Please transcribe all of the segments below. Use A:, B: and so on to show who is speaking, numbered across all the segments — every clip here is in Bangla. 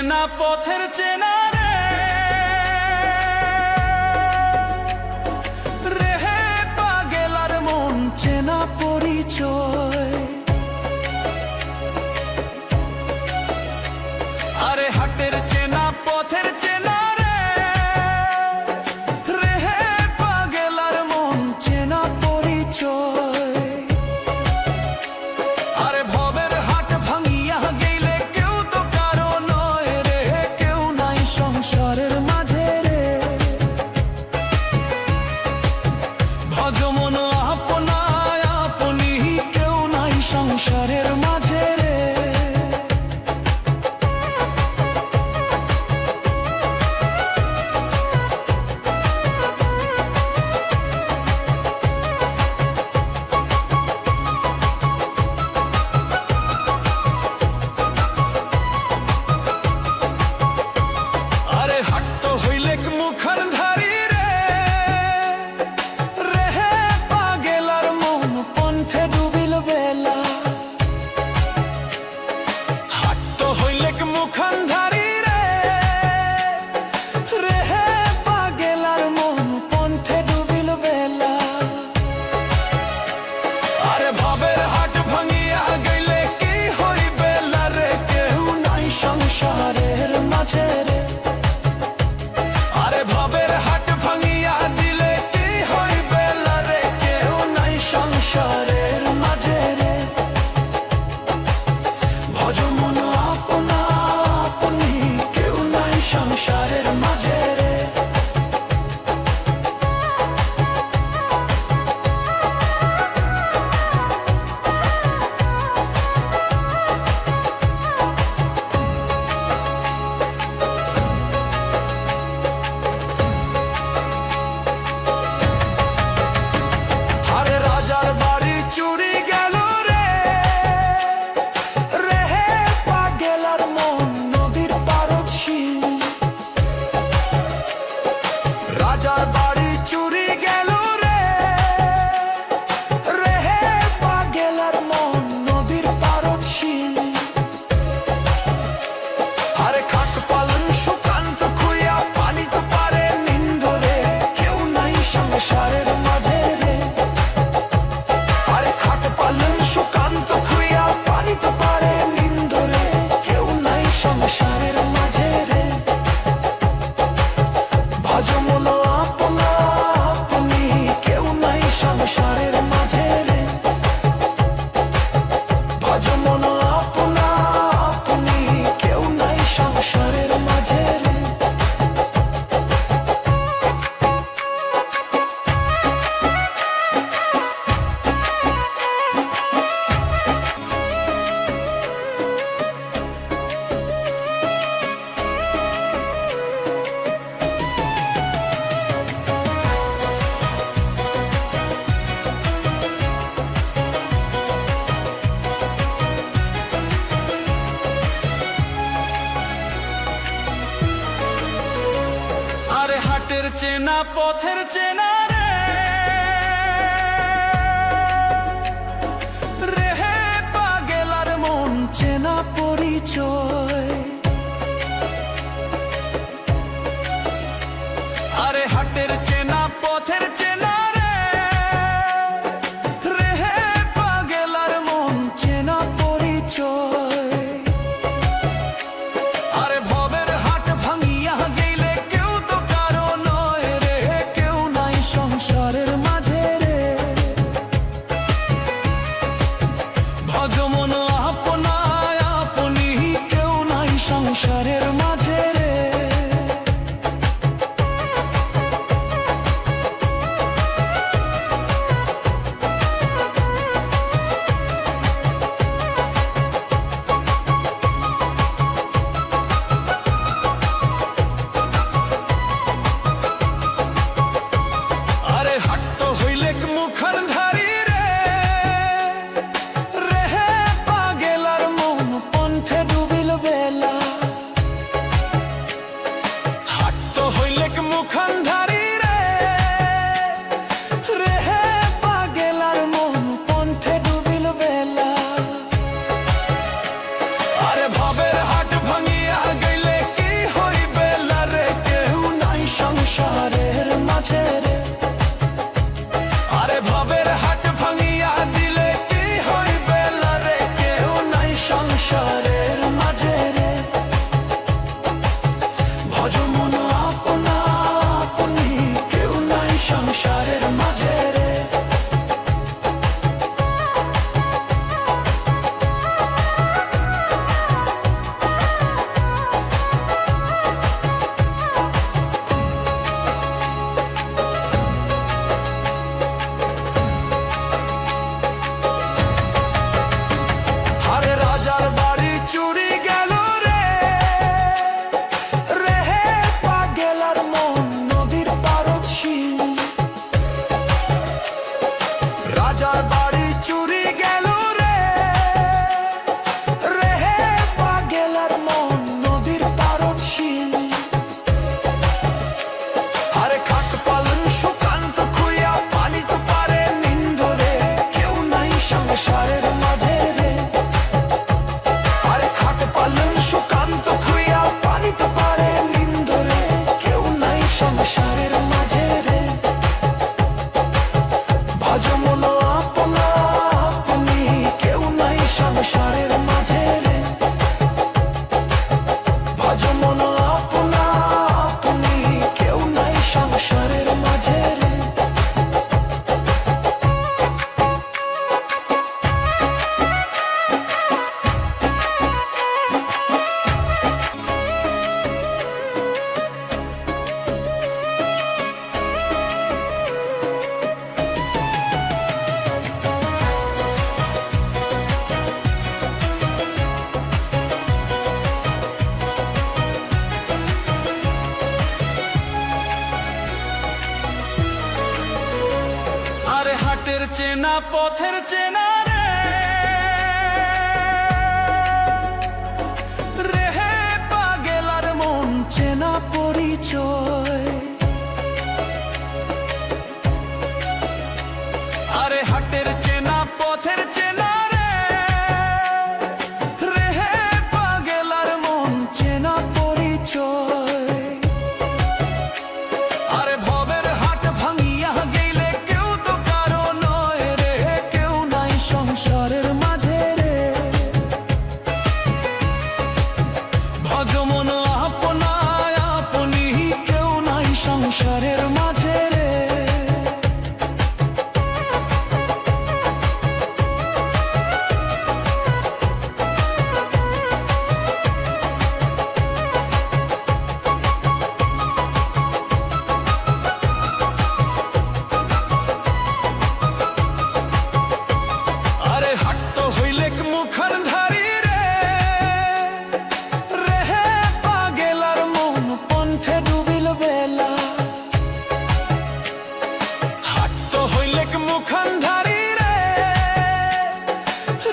A: চেনা পথের চেনা রে রেহে পাগেলার মন চেনা পরিচয়। আরে হাটের চেনা পথের চেনা রে রেহে পাগেলার মন চেনা পরিচয়। আরে ভবের হাট ভাঙিয়া গেলে কেউ তো কারো নয় রে, কেউ নাই সংসারের মাঝে রে। ভজমন আপনায় আপনি কেউ নাই সংসারের মাঝে রে। আরে হাট তো হইলেক মুখার ধারি রে রেহে পাগেলার মন পন্থে ডুবিল বেলা। হাট তো হইলেক মুখার ধারি রে রেহে পাগেলার মন পন্থে ডুবিল বেলা। আরে ভাবের হাট ভাঙিয়া গেলে কি হইবে রে, কেউ নাই সংসারের মাঝে রে। আরে ভাবের হাট ভাঙিয়া দিলে কি হইবে রে, কেউ নাই সংসারের মাঝে রে। ভজমন আপনা আপনি কেউ নাই সংসারের মাঝে রে। আরে রাজার বাড়ি চুরি গেল রে রেহে পাগেলার মন নদীর পারদশীল। রাজার বাড়ি চুরি গেল রে রেহে পাগেলার মন নদীর পারদশীল। আরে খাট পালন সুকান্ত খুইয়া পানি তো পারে নিন্দরে, কেউ নাই সংসারের মাঝে রে। আরে খাট পালন সুকান্ত খুইয়া পানি তো পারে নিন্দরে, কেউ নাই সংসারের মাঝে রে। ভজমন আপনা আপনি কেউ নাই সংসারের মাঝে রে। ভজমন আপনা আপনি কেউ নাই সংসারের মাঝে রে। আরে হাটের চেনা পথের চেনা রে রেহে পাগেলার মন চেনা পরিচয়। আরে হাটের চেনা পথের চেনা রে রেহে পাগেলার মন চেনা পরিচয়। আরে ভবের হাট ভাঙিয়া গেলে কেউ তো কারো নয় রে, কেউ নাই সংসারের মাঝে রে। ভজমন আপনায় আপনি কেউ নাই সংসারের মাঝে রে। আরে হাট তো হইলেক মুখার ধারি রে রেহে পাগেলার মন পন্থে ডুবিল বেলা। হাট তো হইলেক মুখার ধারি রে রেহে পাগেলার মন পন্থে ডুবিল বেলা। আরে ভবের হাট ভাঙিয়া গেলে আরে ভবের হাট ভাঙিয়া দিলে কি হইবে লারে, কেউ নাই সংসারের মাঝে রে। ভজ মন আপনা আপনি, কেউ নাই সংসারের মাঝে রে। রাজার বাড়ি চুরি গেল রে, রেহে পাগেলার মন নদীর পারদশীল। রাজার বাড়ি চুরি গেল রে, রেহে পাগেলার মন নদীর পারদশীল। আরে খাট পালন সুকান্ত খুইয়া পানি তো পারে নিন্দরে, কেউ নাই সংসারের মাঝে রে। সুকান্ত খুইয়া পানি তো পারে নিন্দরে, কেউ নাই সংসারের মাঝে রে। ভজ মন আপনা আপনি, কেউ নাই সংসারের মাঝে রে। ভজ মন আপনা আপনি, কেউ নাই সংসারের মাঝে রে। হাটের চেনা পথের চেনা রে, রেহে পাগেলার মন চেনা পরিচয়। আরে হাটের চেনা পথের চেনা রে, রেহে পাগেলার মন চেনা পরিচয়। আরে ভবের হাট ভাঙিয়া গেলে কেউ তো কারো নয় রে, কেউ নাই সংসারের মাঝে রে। ভজ মন আপনা আপনি, কেউ নাই সংসারের মাঝে রে। মুখর ধারি রে, রেহে পাগেলার মন পন্থে ডুবিল বেলা। হাট তো হইলে মুখর ধারি রে,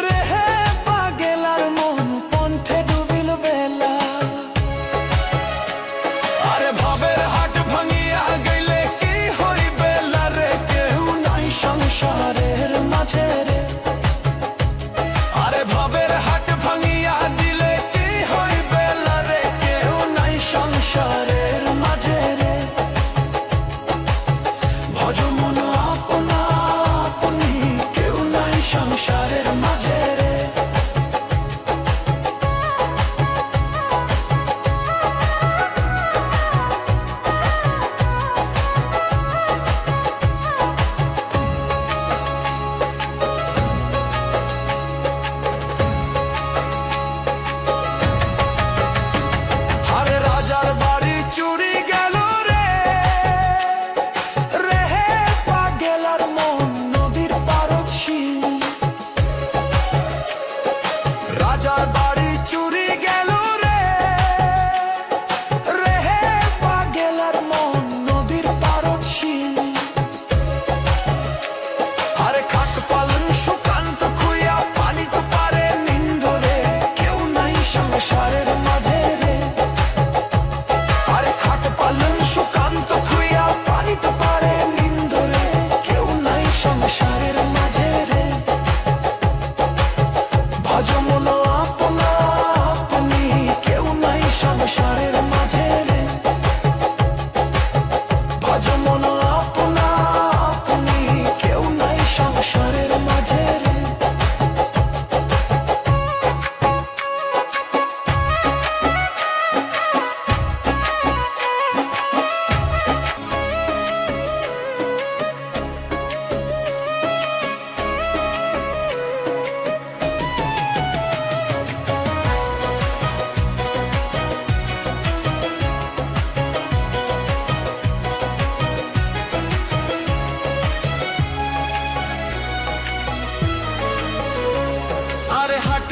A: রেহে পাগেলার মন পন্থে ডুবিল বেলা। আরে ভবের হাট ভাঙিয়া গেলে কি হইবে লারে, কেউ নাই সংসারের মাঝে রে। ভবের হাট ভাঙিয়া দিলে কি হইবে লারে, কেউ নাই সংসারের মাঝে রে। ভজ মন আপনা আপনি, কেউ নাই সংসারের মাঝে রে।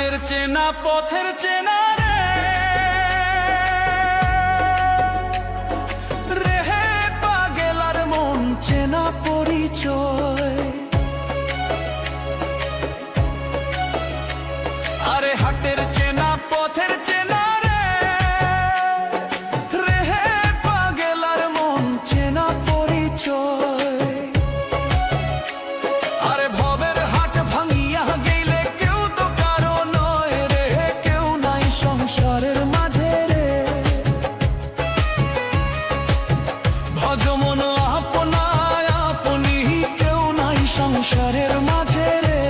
A: হাটের চেনা পথের চেনা রে হে পাগেলার মন চেনা পরিচয়। আরে হাটের চেনা পথের চেনা রে হে পাগেলার মন চেনা পরিচয়। আরে ভবের হাট ভাঙিয়া গেলে কেউ তো কারো নয় রে, কেউ নাই সংসারের মাঝে রে। ভজমন আপনায় আপনি, কেউ নাই সংসারের মাঝে রে।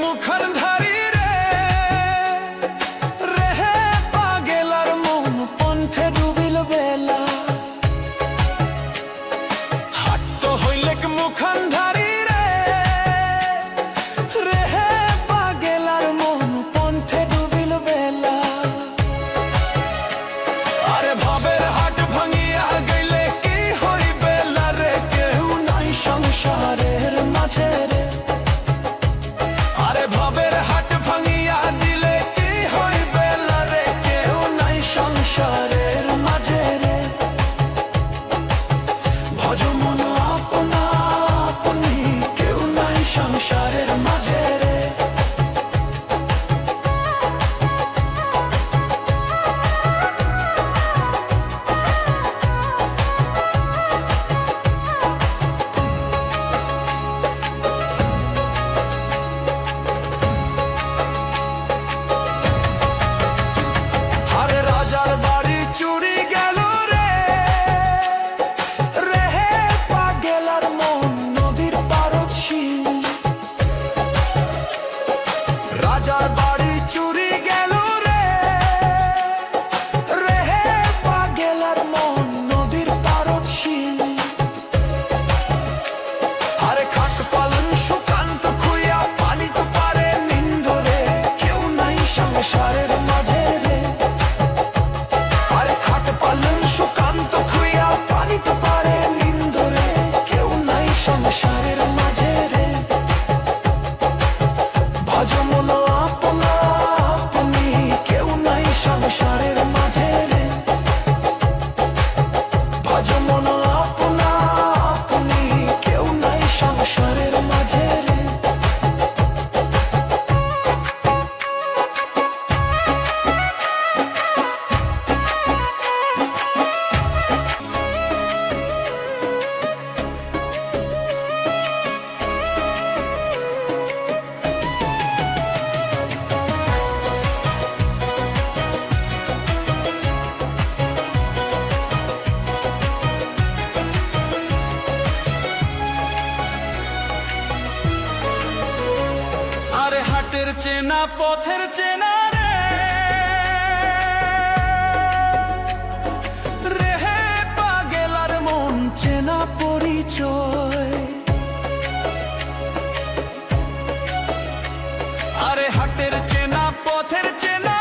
A: মুখর ধারি রে রে হে পাগেলার মন পন্থে ডুবিল বেলা। হাট তো হইলে মুখর ধারি রে রে হে পাগেলার মন পন্থে ডুবিল বেলা। আরে ভাবের হাট ভাঙিয়া গেলে কি হইবে রে, কেউ নাই সংসারের মাঝে রে। ভবের হাট ভাঙিয়া দিলে কি হইবে রে, কেউ নাই সংসারের মাঝে রে। ভজমন আপনা আপনি, কেউ নাই সংসারের মাঝে রে। রাজার বাড়ি চুরি গেল রে রে হে পাগেলার মন নদীর পারদশীল। রাজার বাড়ি চুরি গেল রে রে হে পাগেলার মন নদীর পারদশীল। আরে খাট পালন সুকান্ত খুইয়া পানি তো পারে নিন্দরে, কেউ নাই সংসারের মাঝে রে। সুকান্ত খুইয়া পানি তো পারে নিন্দরে, কেউ নাই সংসারের মাঝে রে। ভজমন আপনা আপনি, কেউ নাই সংসারের মাঝে রে। ভজমন আপনা আপনি, কেউ নাই সংসারের মাঝে রে। আরে হাটের চেনা পথের চেনা রে হে পাগেলার মন চেনা পরিচয়। আরে হাটের চেনা পথের চেনা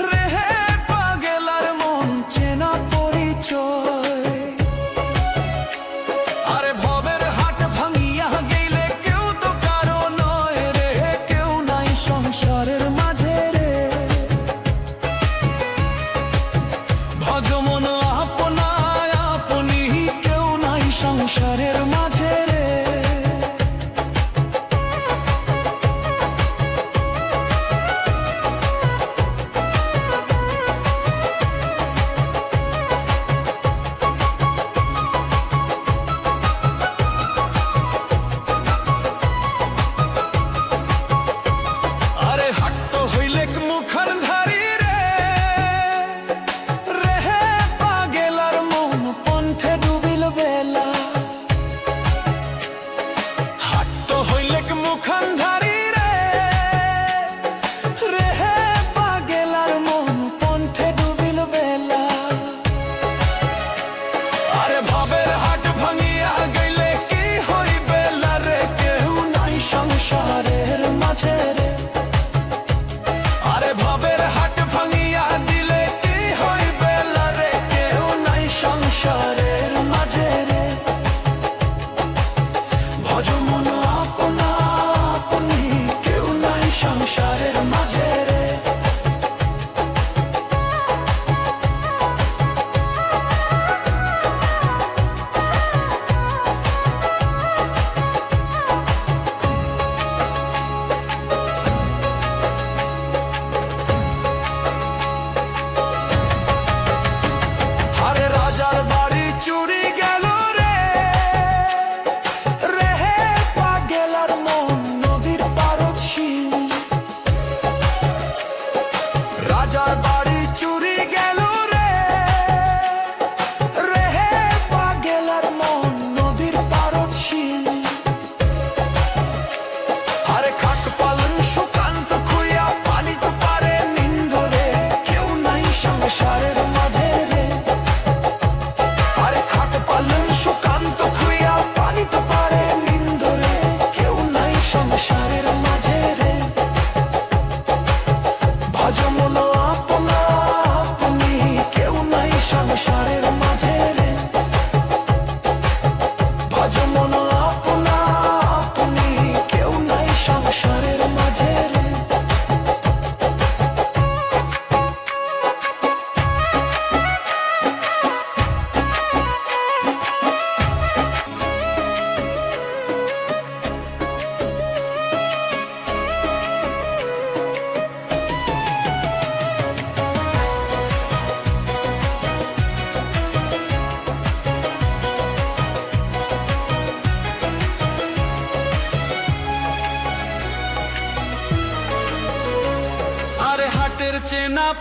A: রে হে পাগেলার মন চেনা পরিচয়। আরে ভবের হাট ভাঙিয়া গেলে কেউ তো কারো নয় রে, কেউ নাই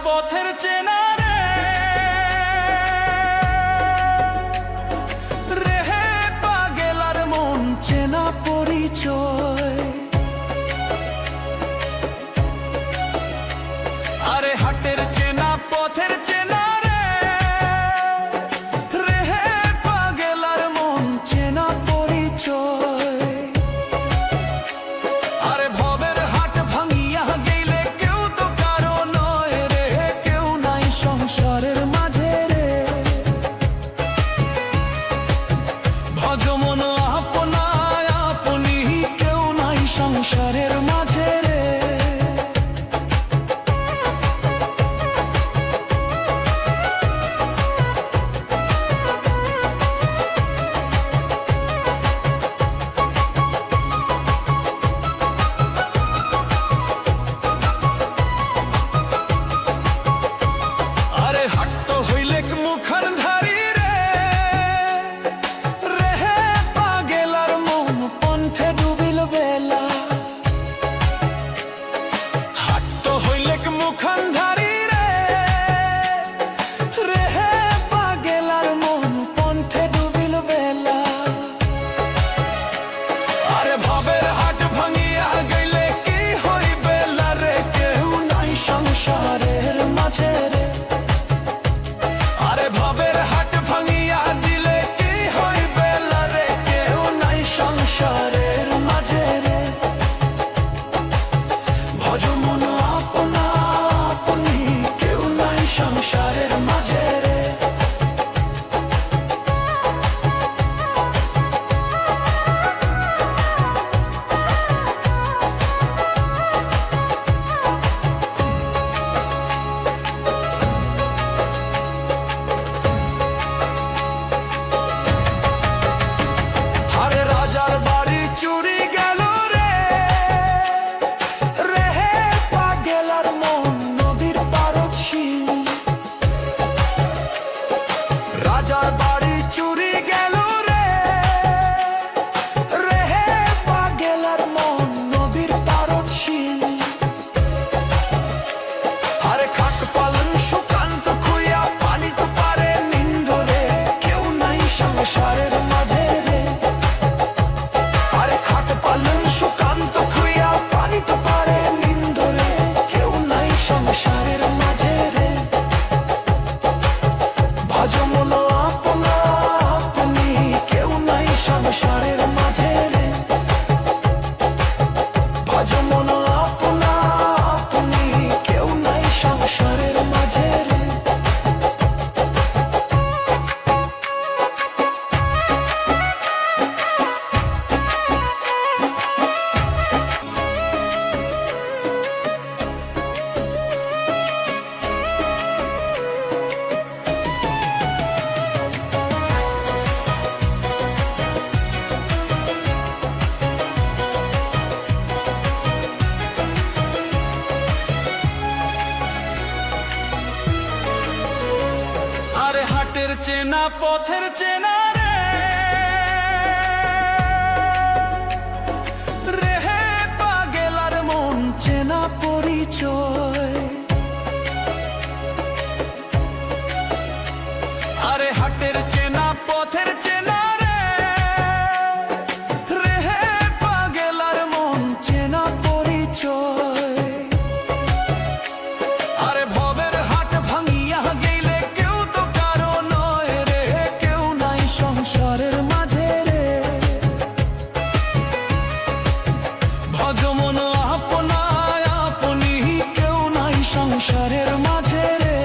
A: পথের চেনা রেহে পাগেলার মন চেনা পরিচয়। আরে হাটের চেনা পথের চেনা রেহে পাগেলার মন চেনা পরিচয়। আরে ভবের হাট ভাঙিয়া গেলে কেউ তো কারো নয় রে, কেউ নাই সংসারের মাঝে রে। ভজমন আপনায় আপনি, কেউ নাই সংসারের মাঝে রে। সংসারের মাঝে রে। আরে রাজার বাড়ি চুরি গেল রে, রেহে পাগেলার মন নদীর পারদ শিল। রাজার বাড়ি চুরি গেল রে, রেহে পাগেলার মন নদীর পারদ শিল। আরে খাট পালন সুকান্ত খুইয়া পানি তো পারে নিন্দরে, কেউ নাই সংসারের মাঝে রে। আরে খাট পালন সুকান্ত খুইয়া পানি তো পারে নিন্দরে, কেউ নাই সংসারের মাঝে রে। ভজমন আপনা আপনি, কেউ নাই সংসারের মাঝে রে। ভজমন আপনা আপনি, কেউ নাই সংসারের মাঝে রে। আরে হাটের চেনা পথের চেনা রেহে পাগেলার মন চেনা পরিচয়। আরে হাটের চেনা পথের চেনা রেহে পাগেলার মন চেনা পরিচয়। আরে ভবের হাট ভাঙিয়া গেলে কেউ তো কারো নয় রে, কেউ নাই সংসারের মাঝে রে। ভজমন আপনায় আপনি, কেউ নাই সংসারের মাঝে রে।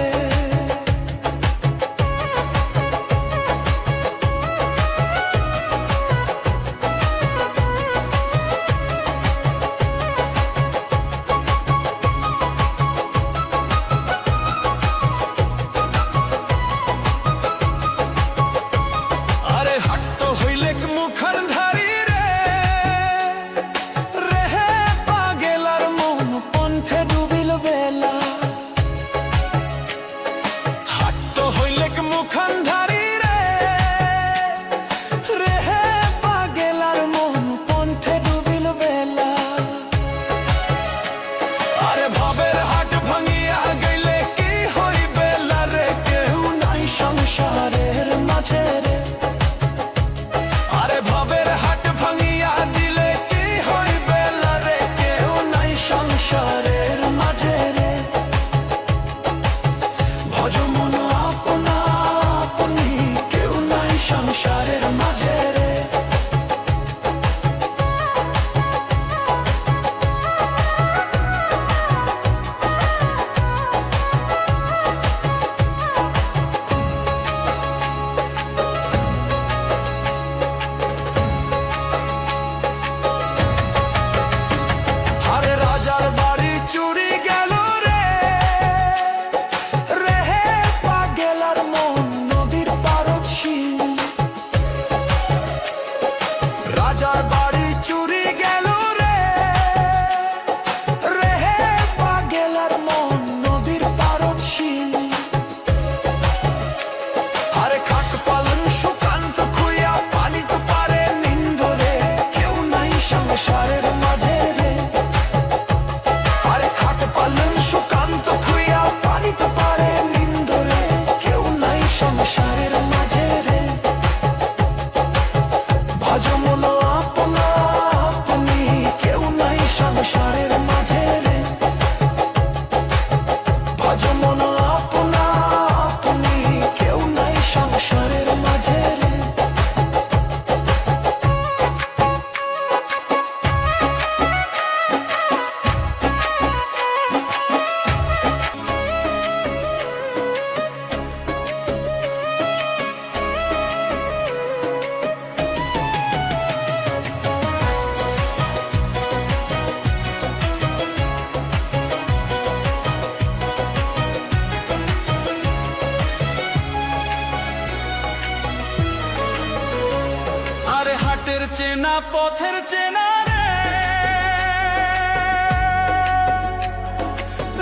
A: হাটের চেনা পথের চেনা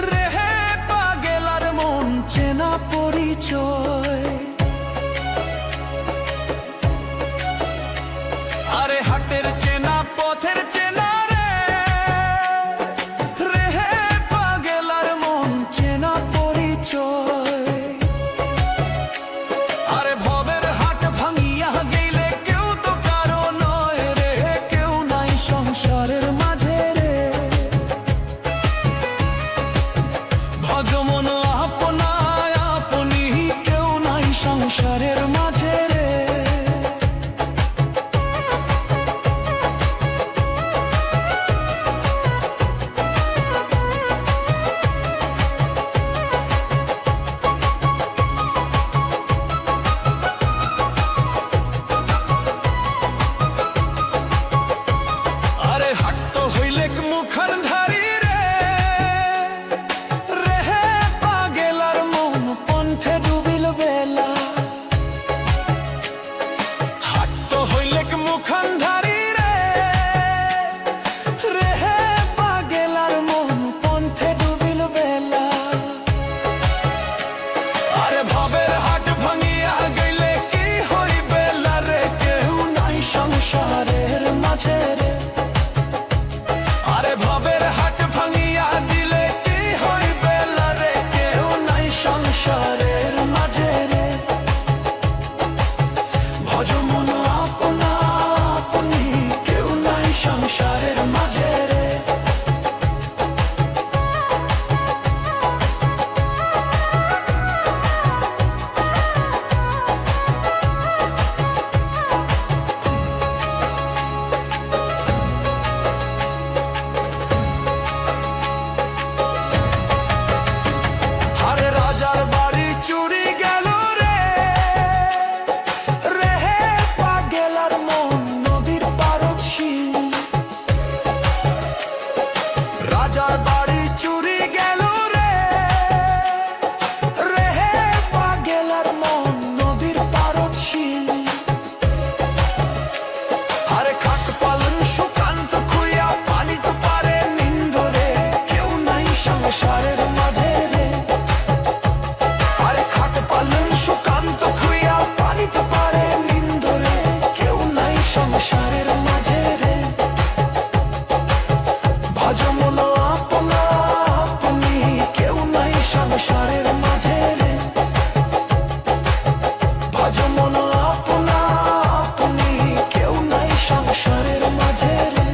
A: রে হে পাগেলার মন চেনা পরিচয়। আরে হাটের চেনা পথের চেনা রে হে পাগেলার মন চেনা পরিচয়। আরে ভবের হাট ভাঙিয়া গেলে কেউ তো কারো নয় রে, কেউ নাই সংসারের মাঝে রে। ভজমন আপনায় আপনি, কেউ নাই সংসারের মাঝে রে। মুখার ধারি রে রে হে পাগেলার মন পন্থে ডুবিল বেলা। হাট তো হইলেক মুখান ধারি রে রে হে পাগেলার মন পন্থে ডুবিল বেলা। আরে ভবের হাট ভাঙিয়া গেলে কি হইবে রে, কেউ নাই সংসারের মাঝে রে। আরে ভবের হাট ভাঙিয়া দিলে কি হইবে রে, কেউ নাই সংসারের মাঝে রে। ভজমন আপনা আপনি, কেউ নাই সংসারের মাঝে রে। রাজার বাড়ি চুরি গেল রে রে হে পাগেলার মন নদীর পারদশীল। রাজার বাড়ি চুরি গেল রে রে হে পাগেলার মন নদীর পারদশীল। আরে খাট পালন সুকান্ত খুইয়া পানি তো পারে নিন্দরে, কেউ নাই সংসারের মাঝে রে। সুকান্ত খুইয়া পানি তো পারে নিন্দরে, কেউ নাই সংসারের মাঝে রে। ভজমন আপনা আপনি, কেউ নাই সংসারের মাঝে রে। ভজমন আপনা আপনি, কেউ নাই সংসারের মাঝে রে।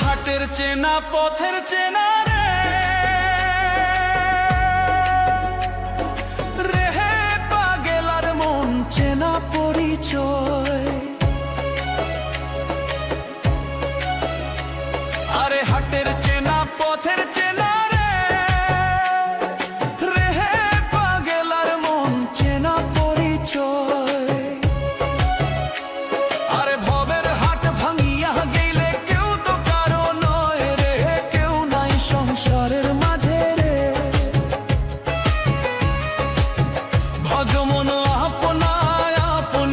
A: হাটের চেনা পথের চেনা রে হে পাগেলার মন চেনা পরিচয়। আরে হাটের চেনা পথের চেনা রে হে পাগেলার মন চেনা পরিচয়। আরে ভবের হাট ভাঙিয়া গেলে কেউ তো কারো নয় রে, কেউ নাই সংসারের মাঝে রে। ভজমন আপনায় আপনি,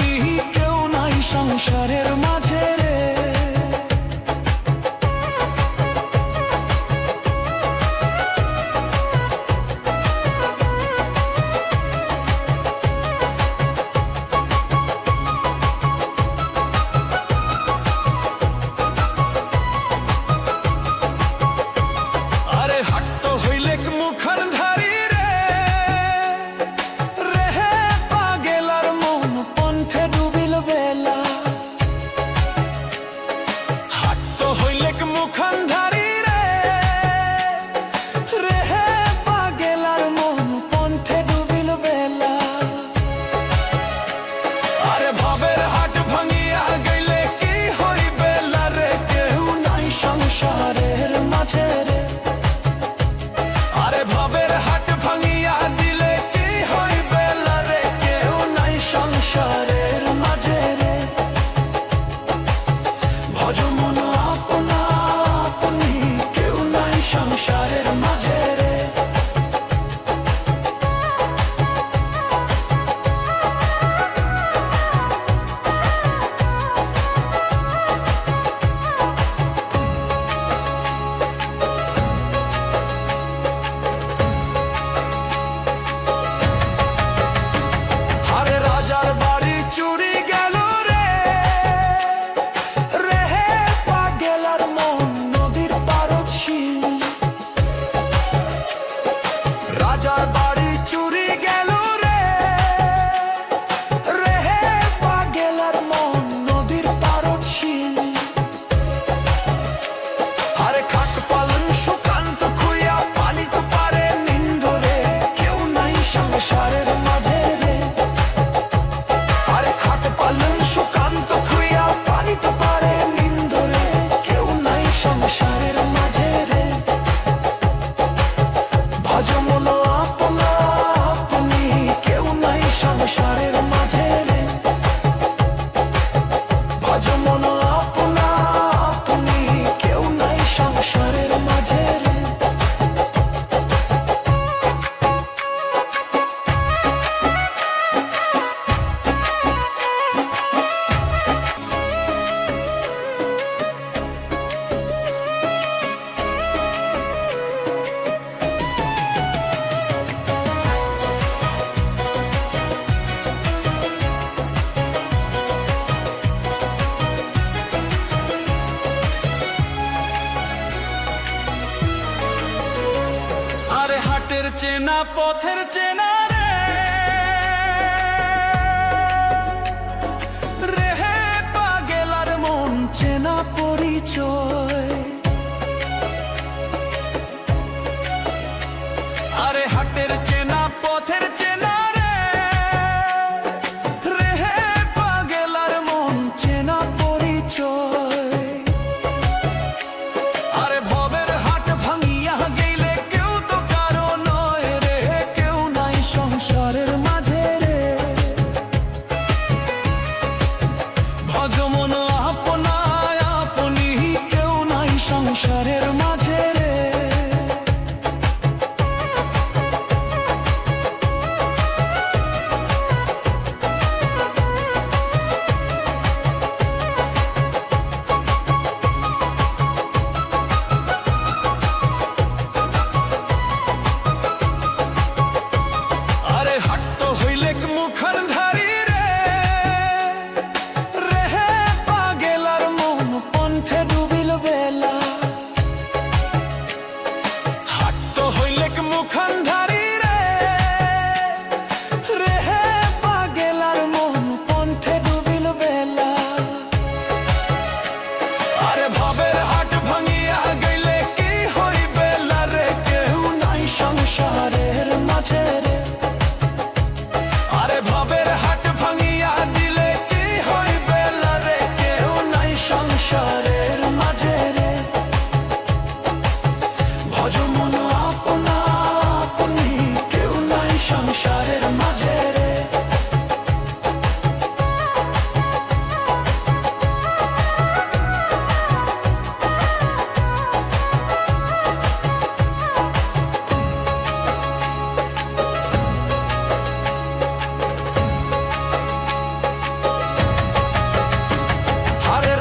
A: চেনা পথের চেনা রে, রেহে পাগেলার মন চেনা পরিচয়। আরে হাটের চেনা পথের চেনা রে, রেহে পাগেলার মন চেনা পরিচয়। আরে ভবের হাট ভাঙিয়া গেলে কেউ তো কারো নয় রে, কেউ নাই সংসারের মাঝে রে। ভজমন আপনায় আপনি, কেউ নাই সংসারের মাঝে রে। মুখর ধারি রে, রেহে পাগেলার মন পন্থে ডুবিল বেলা। হাট তো হইলে মুখর ধারি রে, রেহে পাগেলার মন পন্থে ডুবিল বেলা। আরে ভাবের হাট ভাঙিয়া গেলে কি হইবে রে, কেউ নাই সংসারের মাঝে রে। ভবের হাট ভাঙিয়া দিলে কি হইবে রে, কেউ নাই সংসারের মাঝে রে। ভজমন আপনা আপনি, কেউ নাই সংসারের মাঝে রে।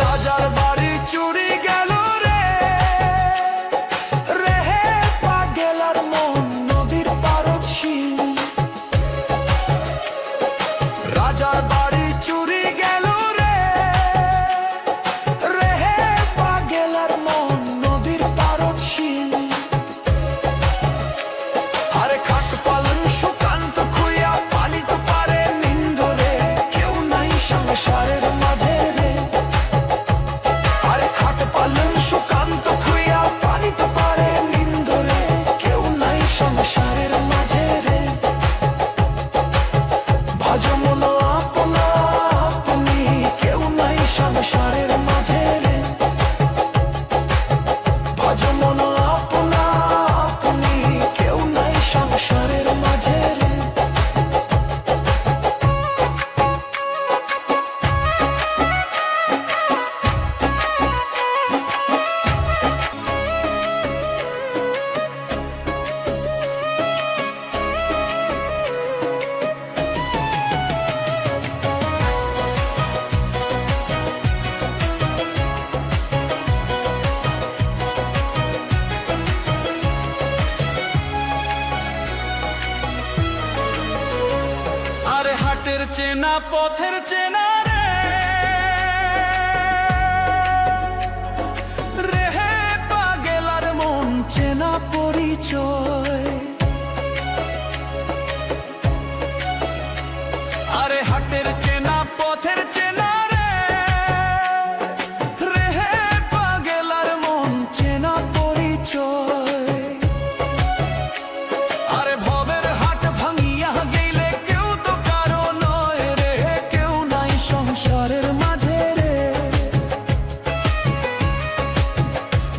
A: রাজার বাড়ি চুরি গেল রে, রেহে পাগেলার মন নদীর পারদশীল। রাজার বাড়ি চুরি গেল রে, রেহে পাগেলার মন নদীর পারদশীল। আরে খাট পালন সুকান্ত খুইয়া পানি তো পারে নিন্দ রে, কেউ নাই সংসারের মাঝে রে। পালন সুকান্ত খুইয়া পানি তো পারে নিন্দ রে, কেউ নাই সংসারের মাঝে রে। ভজমন আপনা আপনি, কেউ নাই সংসারের মাঝে রে। ভজমন আপনা আপনি, কেউ নাই সংসারের মাঝে রে। আরে হাটের চেনা পথের চেনা রে, রেহে পাগেলার মন চেনা পরিচয়। আরে হাটের চেনা পথের চেনা রে, রেহে পাগেলার মন চেনা পরিচয়। আরে ভবের হাট ভাঙিয়া গেলে কেউ তো কারো নয় রে, কেউ নাই সংসারের মাঝে রে।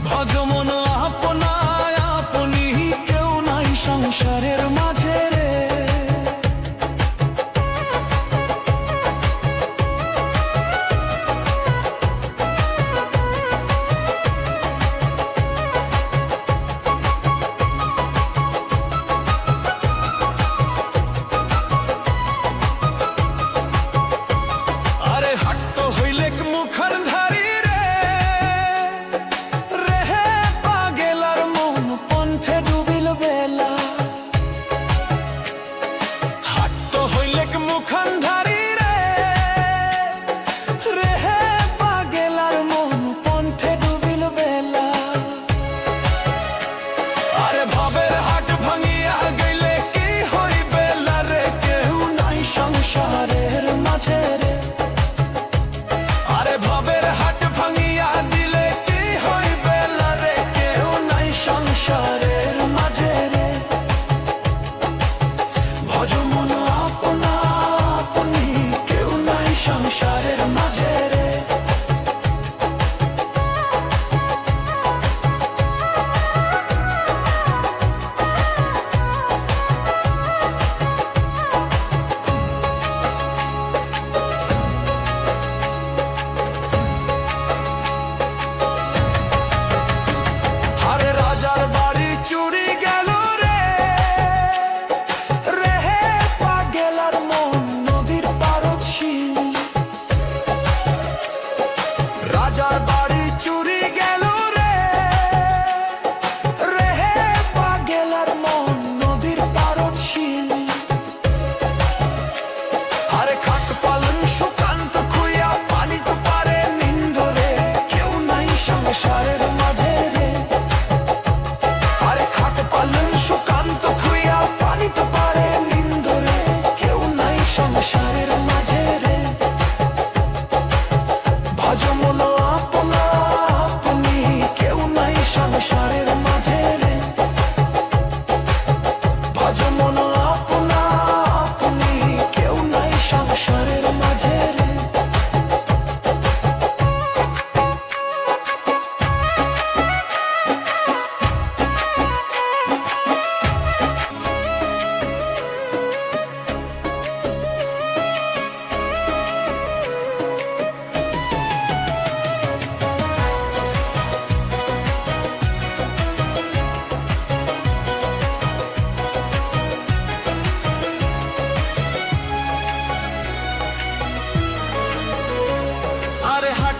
A: ভজমন আপনায় আপনি, কেউ নাই সংসারের মাঝে রে।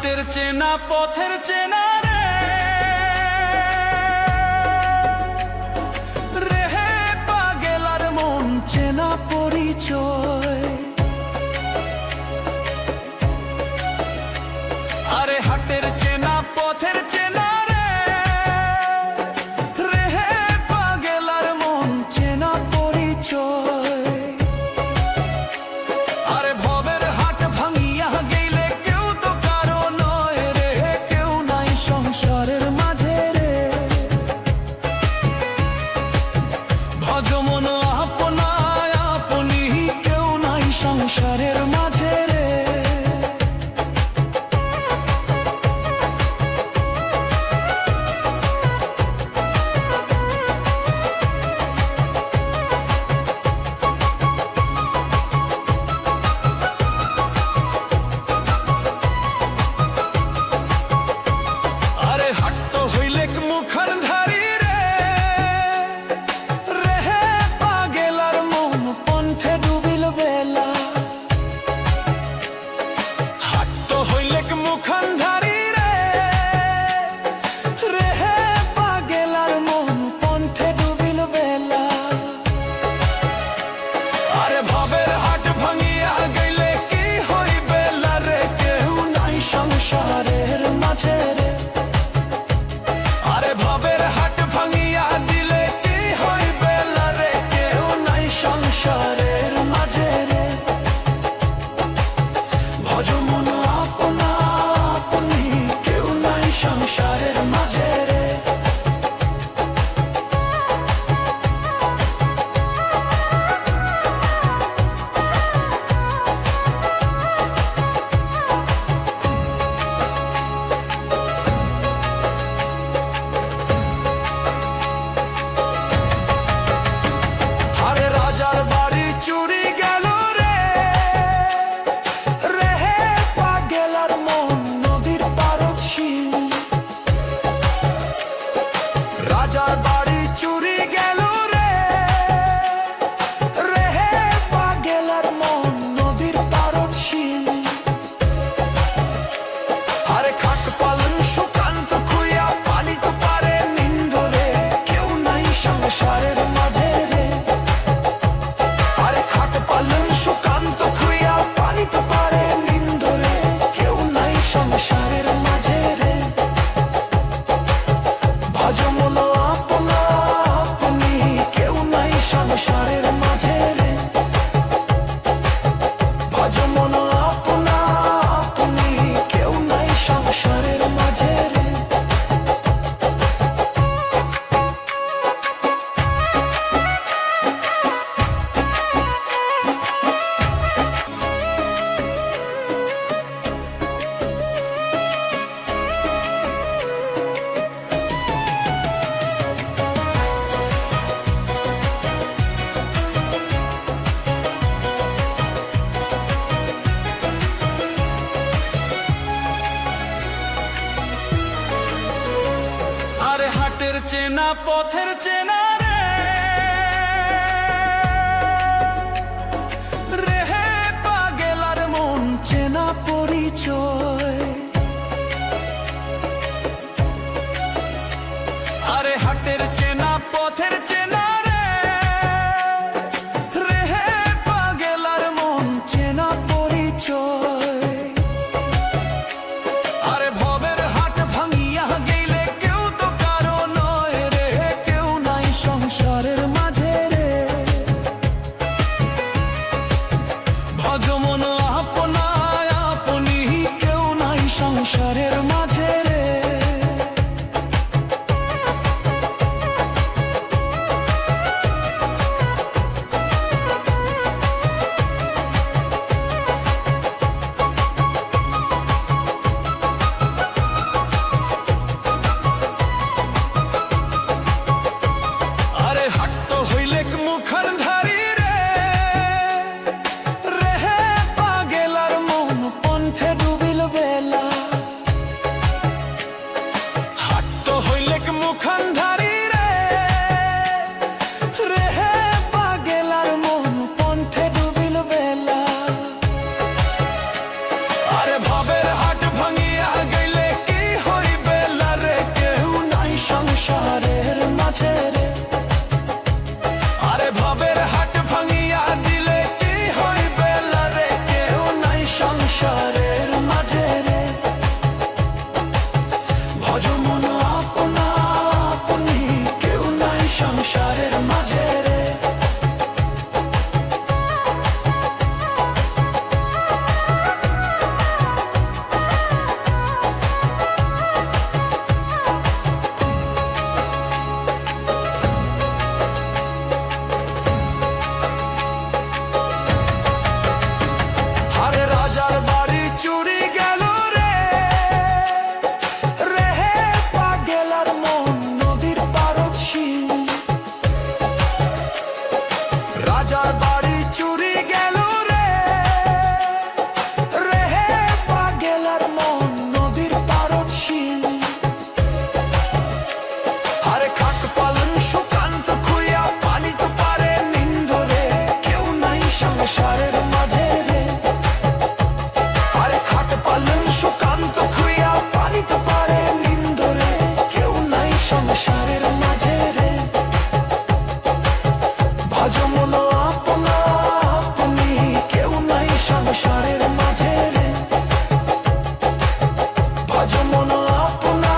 A: হাটের চেনা পথের চেনা রেহে পাগেলার মন চেনা পরিচয়। আরে হাটের চেনা পথের চেনা রেহে পাগেলার মন চেনা পরিচয়। আরে ভবের হাট ভাঙিয়া গেলে কেউ তো কারো নয় রে, কেউ নাই সংসারের মাঝে রে। ভজমন আপনায় আপনি, কেউ নাই সংসারের মাঝে রে। সংসারের মাঝে রে, আরে ভবের হাট ভাঙিয়া দিলে কি হইবে রে, কেউ নাই সংসারের মাঝে রে। ভজমন আপনা আপনি, কেউ নাই সংসারের মাঝে রে। রাজার বাড়ি চুরি গেল রে, রেহে পাগেলার মন নদীর পারদ শিল। আরে খাট পালন সুকান্ত খুইয়া পানি তো পারে নিন্দরে, কেউ নাই সংসারের মাঝে রে। আরে খাট পালন সুকান্ত খুইয়া পানি তো পারে নিন্দরে, কেউ নাই সংসারের মাঝে রে। ভজমন আপনা আপনি, কেউ নাই সংসারের মাঝে রে। ভজমন আপনা আপনি, কেউ নাই সংসারের মাঝে রে। হাটের চেনা পথের চেনা রেহে পাগেলার মন চেনা পরিচয়। আরে হাটের চেনা পথের চেনা রেহে পাগেলার মন চেনা পরিচয়। আরে ভবের হাট ভাঙিয়া গেলে কেউ তো কারো নয় রে, কেউ নাই সংসারের মাঝে রে। ভজমন আপনায় আপনি, কেউ নাই সংসারের মাঝে রে। সংসারের মাঝে রে ভজ মন আপনা আপনি কেউ নাই সংসারের মাঝে রে রাজার বাড়ি চুরি গেল রে রেহে পাগেলার মন নদীর পারদশীল রাজার বাড়ি চুরি গেল রে রেহে পাগেলার মন নদীর পারদশীল আরে খাট পালন সুকান্ত খুইয়া পানি তো পারে নিন্দরে কেউ নাই সংসারের মাঝে রে সুকান্ত খুইয়া পানি তো পারে নিন্দরে কেউ নাই সংসারের মাঝে রে ভজ মন আপনা আপনি কেউ নাই সংসারের মাঝে রে ভজ মন আপনা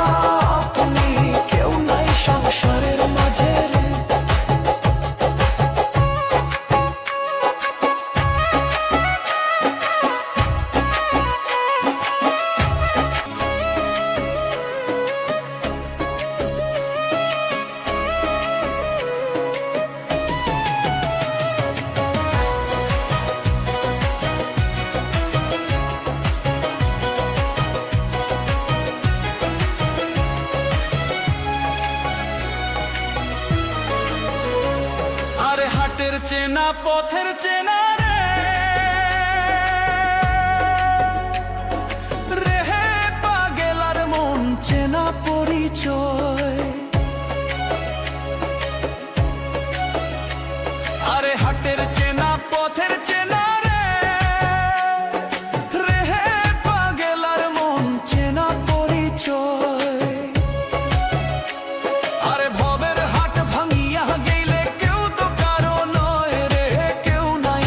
A: আপনি কেউ নাই সংসারের মাঝে রে হাটের চেনা পথের চেনা রে রেহে পাগেলার মন চেনা পরিচয় আরে হাটের চেনা পথের চেনা রে রেহে পাগেলার মন চেনা পরিচয় আরে ভবের হাট ভাঙিয়া গেলে কেউ তো কারো নয় রে কেউ নাই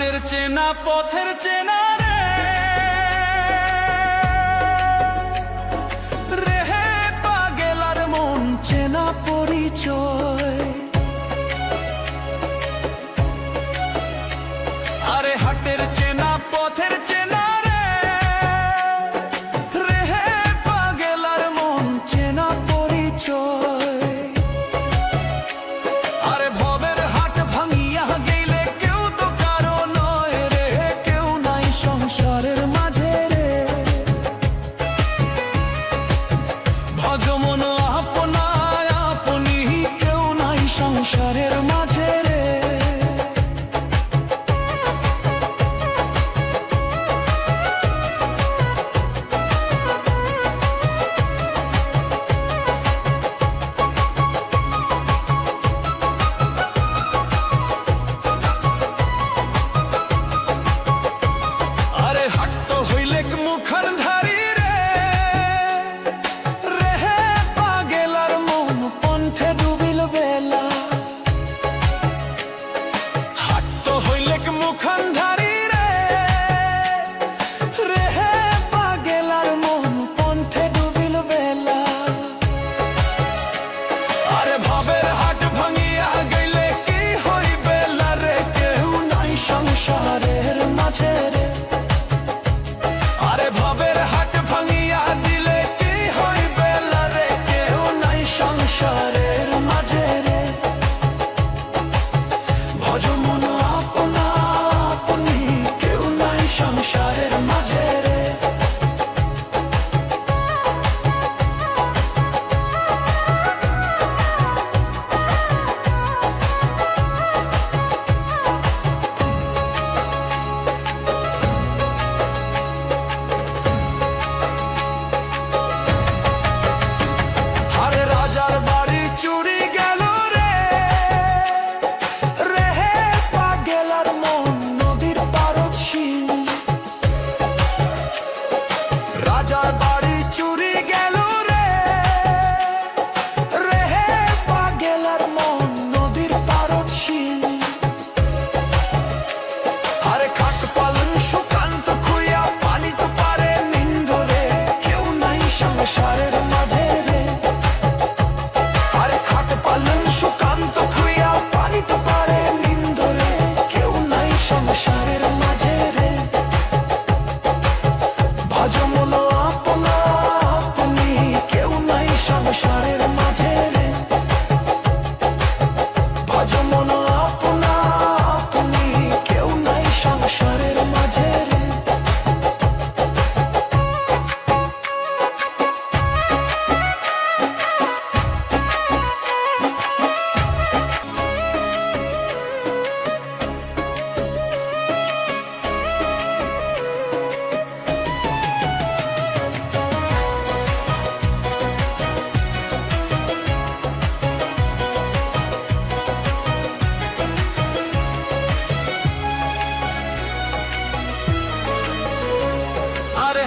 A: হাটের চেনা পথের চেনা রেহে পাগেলার মন চেনা পরিচয়। আরে হাটের চেনা পথের চেনা রেহে পাগেলার মন চেনা পরিচয়। আরে ভবের হাট ভাঙিয়া গেলে কেউ তো কারো নয় রে, কেউ নাই সংসারের মাঝে রে। ভজমন আপনায় আপনি, কেউ নাই সংসারের মাঝে রে। সংসারের মাঝে রে, আরে ভবের হাট ভাঙিয়া দিলে কি হইবে রে, কেউ নাই সংসারের মাঝে রে। ভজ মন আপনা আপনি, কেউ নাই সংসারের মাঝে রে। রাজার বাড়ি চুরি গেল রে, রেহে পাগেলার মন নদীর পারদ শিল। আরে খাট পালন সুকান্ত খুইয়া পানি তো পারে নিন্দ রে, কেউ নাই সংসারের মাঝে রে। আরে খাট পালন সুকান্ত খুইয়া পানি তো পারে নিন্দ রে, কেউ নাই সংসারের মাঝে রে। ভজমন আপনা আপনি, কেউ নাই সংসারের মাঝে রে। ভজমন আপনা আপনি, কেউ নাই সংসারের মাঝে রে।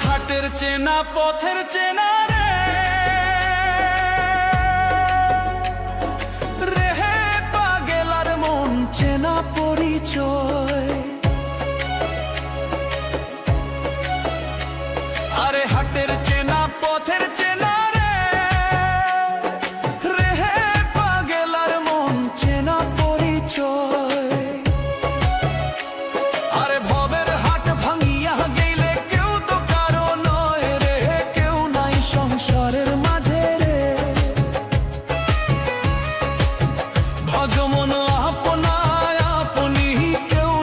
A: হাটের চেনা পথের চেনা রেহে পাগেলার মন চেনা পরিচয়। আরে হাটের চেনা পথের চেনা রেহে পাগেলার মন চেনা পরিচয়। আরে ভবের হাট ভাঙিয়া গেলে কেউ তো কারো নয় রে, কেউ নাই সংসারের মাঝে রে। ভজমন আপনায় আপনি, কেউ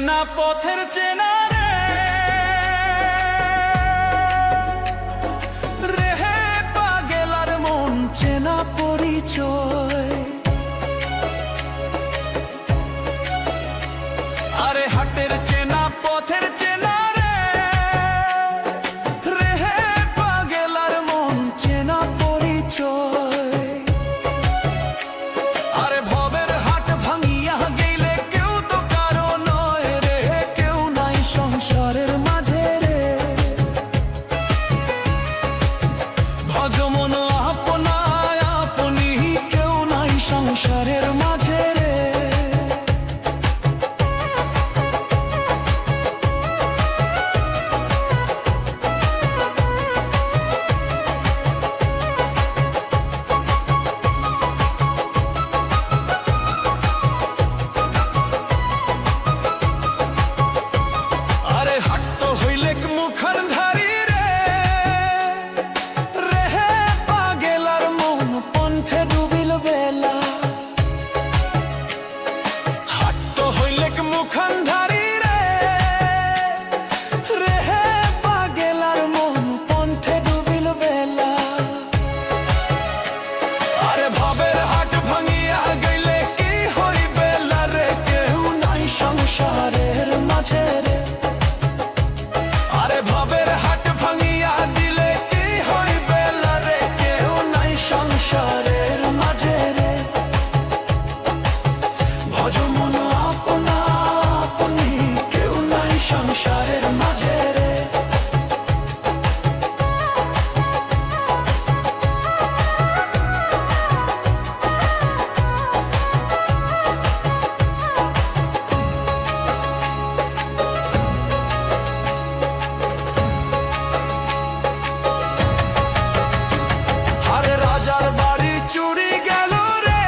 A: চেনা পথের চেনা রে রেহে পাগেলার মন চেনা পরিচয়। আরে হাটের চেনা পথের চেনা রে রেহে পাগেলার মন চেনা পরিচয়। আরে ভবের হাট ভাঙিয়া গেলে কেউ তো কারো নয় রে, কেউ নাই সংসারের মাঝে রে। ভজ মন আপনায় আপনি, কেউ নাই সংসারের মাঝে রে। সংসারের মাঝে রে আরে ভবের হাট ভাঙিয়া দিলে কি হইবে রে, কেউ নাই সংসারের মাঝে রে। ভজ মন আপনা আপনি, কেউ নাই সংসারের মাঝে রে। রাজার বাড়ি চুরি গেল রে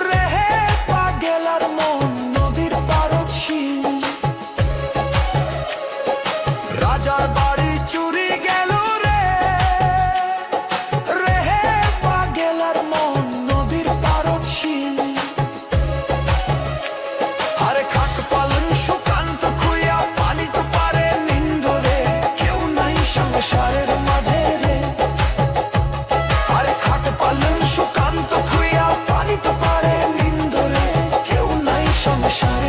A: রেহে পাগেলার মন নদীর পারদশীল। রাজার বাড়ি চুরি গেল রে রেহে পাগেলার মন নদীর পারদশীল। আরে খাট পালন সুকান্ত খুইয়া পানি তো পারে নিন্দরে, কেউ নাই সংসারের মাঝে রে। সুকান্ত খুইয়া পানি তো পারে নিন্দরে, কেউ নাই সংসার